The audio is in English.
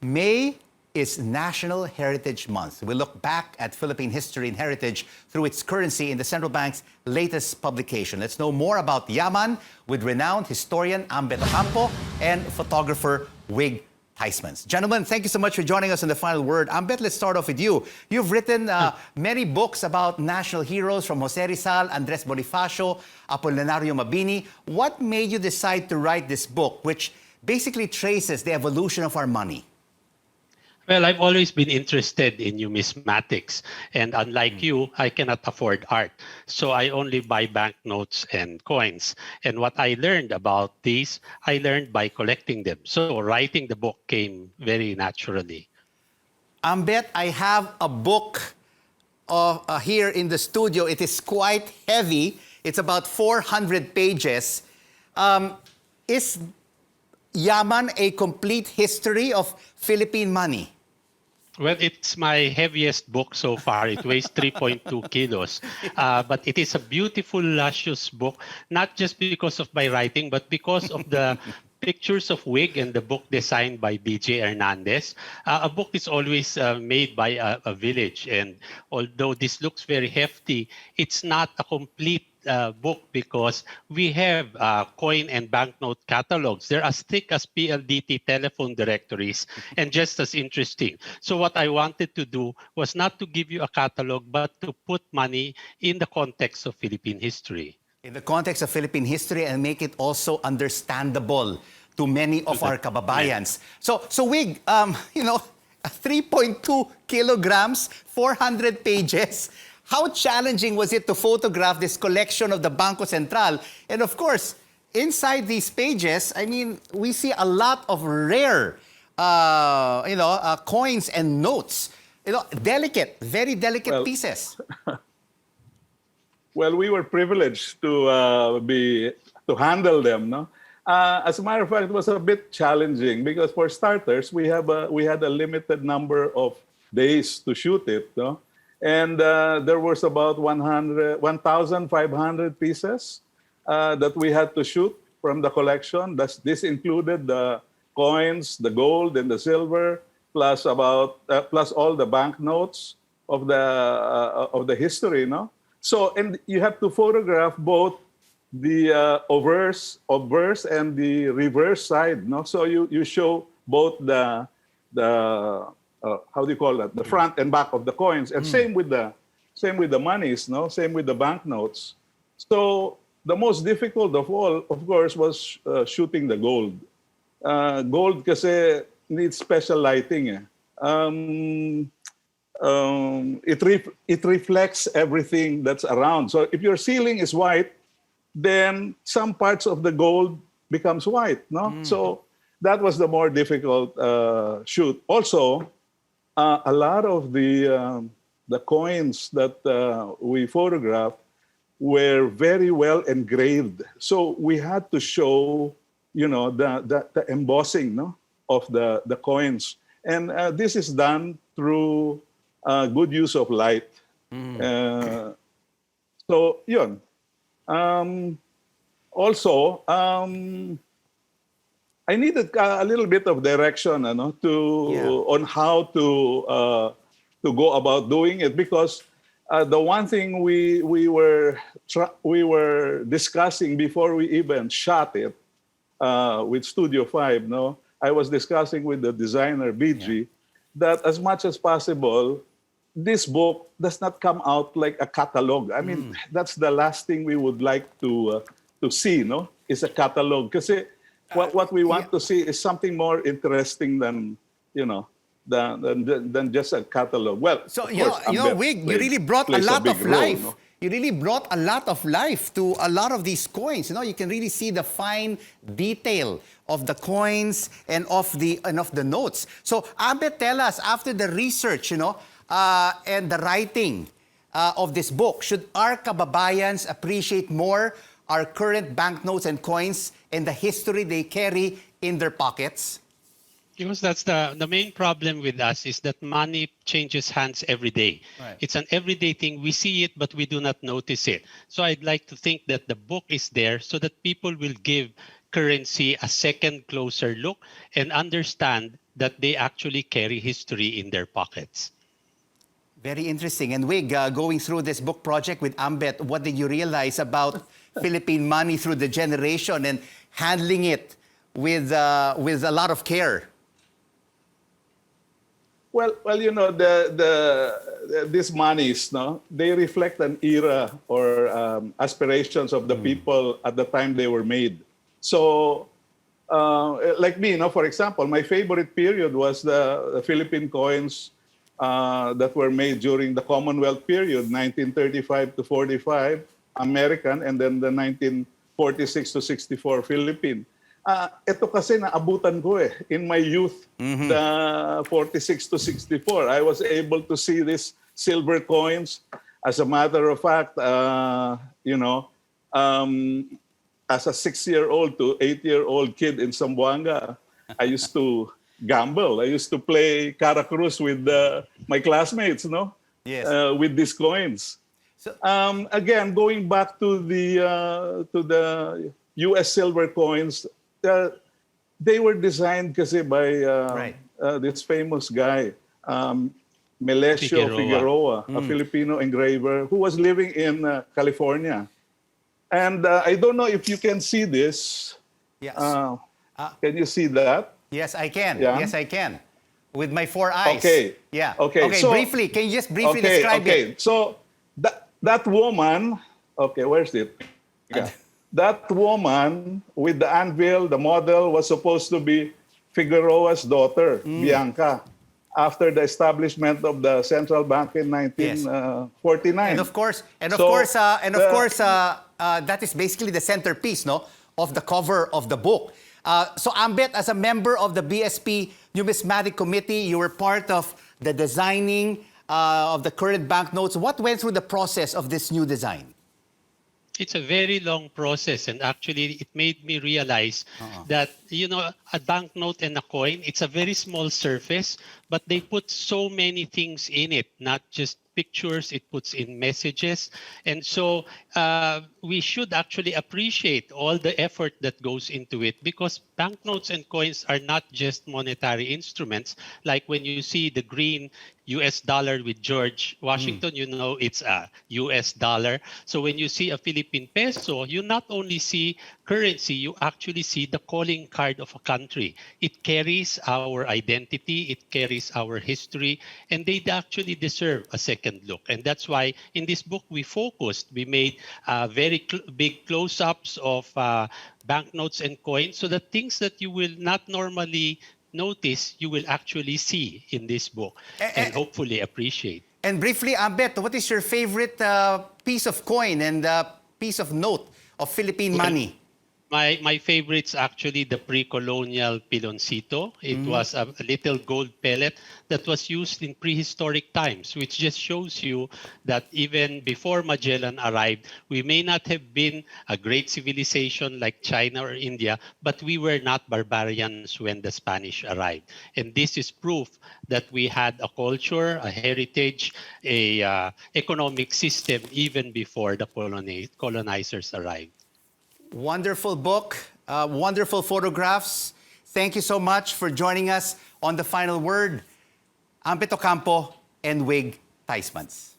May is National Heritage Month. We look back at Philippine history and heritage through its currency in the central bank's latest publication. Let's know more about Yaman with renowned historian Ambeth Ocampo and photographer Wig Tysmans. Gentlemen, thank you so much for joining us in The Final Word. Ambeth, let's start off with you. You've written many books about national heroes from Jose Rizal, Andres Bonifacio, Apolinario Mabini. What made you decide to write this book, which basically traces the evolution of our money? Well, I've always been interested in numismatics, and unlike you, I cannot afford art. So I only buy banknotes and coins. And what I learned about these, I learned by collecting them. So writing the book came very naturally. Ambeth, I have a book here in the studio. It is quite heavy. It's about 400 pages. Is Yaman a complete history of Philippine money? Well, it's my heaviest book so far. It weighs 3.2 kilos. But it is a beautiful, luscious book, not just because of my writing, but because of the pictures of Wig and the book designed by B.J. Hernandez. A book is always made by a village. And although this looks very hefty, it's not a complete book because we have coin and banknote catalogs. They're as thick as PLDT telephone directories and just as interesting. So what I wanted to do was not to give you a catalog, but to put money in the context of Philippine history. In the context of Philippine history and make it also understandable to many of our kababayans. So Wig, 3.2 kilograms, 400 pages. How challenging was it to photograph this collection of the Bangko Sentral? And of course, inside these pages, I mean, we see a lot of rare, coins and notes. Delicate, very delicate pieces. Well, we were privileged to handle them. No, as a matter of fact, it was a bit challenging because, for starters, we had a limited number of days to shoot it. No. And there was about 1,500 pieces that we had to shoot from the collection. This included the coins, the gold, and the silver, plus all the banknotes of the history. No, so and you have to photograph both the obverse and the reverse side. No, so you show both the how do you call that? The front and back of the coins, and same with the monies, no? Same with the banknotes. So the most difficult of all, of course, was shooting the gold. Gold kasi needs special lighting. It reflects everything that's around. So if your ceiling is white, then some parts of the gold becomes white, no? So that was the more difficult shoot. Also, a lot of the coins that we photographed were very well engraved. So we had to show, the embossing, no, of the coins. And this is done through good use of light. So, yun. Also, I needed a little bit of direction, on how to go about doing it, because the one thing we were discussing before we even shot it with Studio 5, no, I was discussing with the designer BG that as much as possible, this book does not come out like a catalog. I mean, that's the last thing we would like to see, no, is a catalog, kasi what we want to see is something more interesting than just a catalog. Well, so Wig, you really brought a lot of life. No? You really brought a lot of life to a lot of these coins. You can really see the fine detail of the coins and of the notes. So, Ambeth, tell us, after the research, and the writing of this book, should our kababayans appreciate more our current banknotes and coins and the history they carry in their pockets? Because that's the main problem with us is that money changes hands every day. Right. It's an everyday thing. We see it, but we do not notice it. So I'd like to think that the book is there so that people will give currency a second closer look and understand that they actually carry history in their pockets. Very interesting. And Wig, going through this book project with Ambeth, what did you realize about Philippine money through the generation and handling it with a lot of care? Well, you know, these monies, no, they reflect an era or aspirations of the people at the time they were made. So, like me, you know, for example, my favorite period was the Philippine coins that were made during the Commonwealth period, 1935 to 45, American, and then the 1946 to 64 Philippine. Ito kasi naabutan ko eh. In my youth, the 46 to 64, I was able to see these silver coins. As a matter of fact, you know, as a 6-year-old to 8-year-old kid in Zamboanga, I used to gamble. I used to play Caracruz with my classmates, no? Yes. With these coins. So, Again, going back to the U.S. silver coins, they were designed kasi by this famous guy, Melesio Figueroa, a Filipino engraver who was living in California. And I don't know if you can see this. yes. Can you see that? Yes, I can. Yeah? Yes, I can. With my 4 eyes. Okay. Yeah. Okay. So, briefly, can you just briefly describe it? So that woman, okay, where's it? Yeah. That woman with the anvil, the model, was supposed to be Figueroa's daughter, Bianca, after the establishment of the central bank in 1949. And of course, that is basically the centerpiece, no, of the cover of the book. So Ambeth, as a member of the BSP Numismatic Committee, you were part of the designing of the current banknotes. What went through the process of this new design? It's a very long process, and actually it made me realize that, you know, a banknote and a coin, it's a very small surface, but they put so many things in it, not just pictures, it puts in messages. And so we should actually appreciate all the effort that goes into it, because banknotes and coins are not just monetary instruments. Like when you see the green US dollar with George Washington, you know it's a US dollar. So when you see a Philippine peso, you not only see currency, you actually see the calling card of a country. It carries our identity, it carries our history, and they actually deserve a second look. And that's why in this book we made very big close-ups of banknotes and coins, so the things that you will not normally notice, you will actually see in this book and hopefully appreciate. And briefly, Ambeth, what is your favorite piece of coin and piece of note of Philippine money? My favorite's actually the pre-colonial piloncito. It was a little gold pellet that was used in prehistoric times, which just shows you that even before Magellan arrived, we may not have been a great civilization like China or India, but we were not barbarians when the Spanish arrived. And this is proof that we had a culture, a heritage, a economic system even before the colonizers arrived. Wonderful book, wonderful photographs. Thank you so much for joining us on The Final Word. Ambeth Ocampo and Wig Tysmans.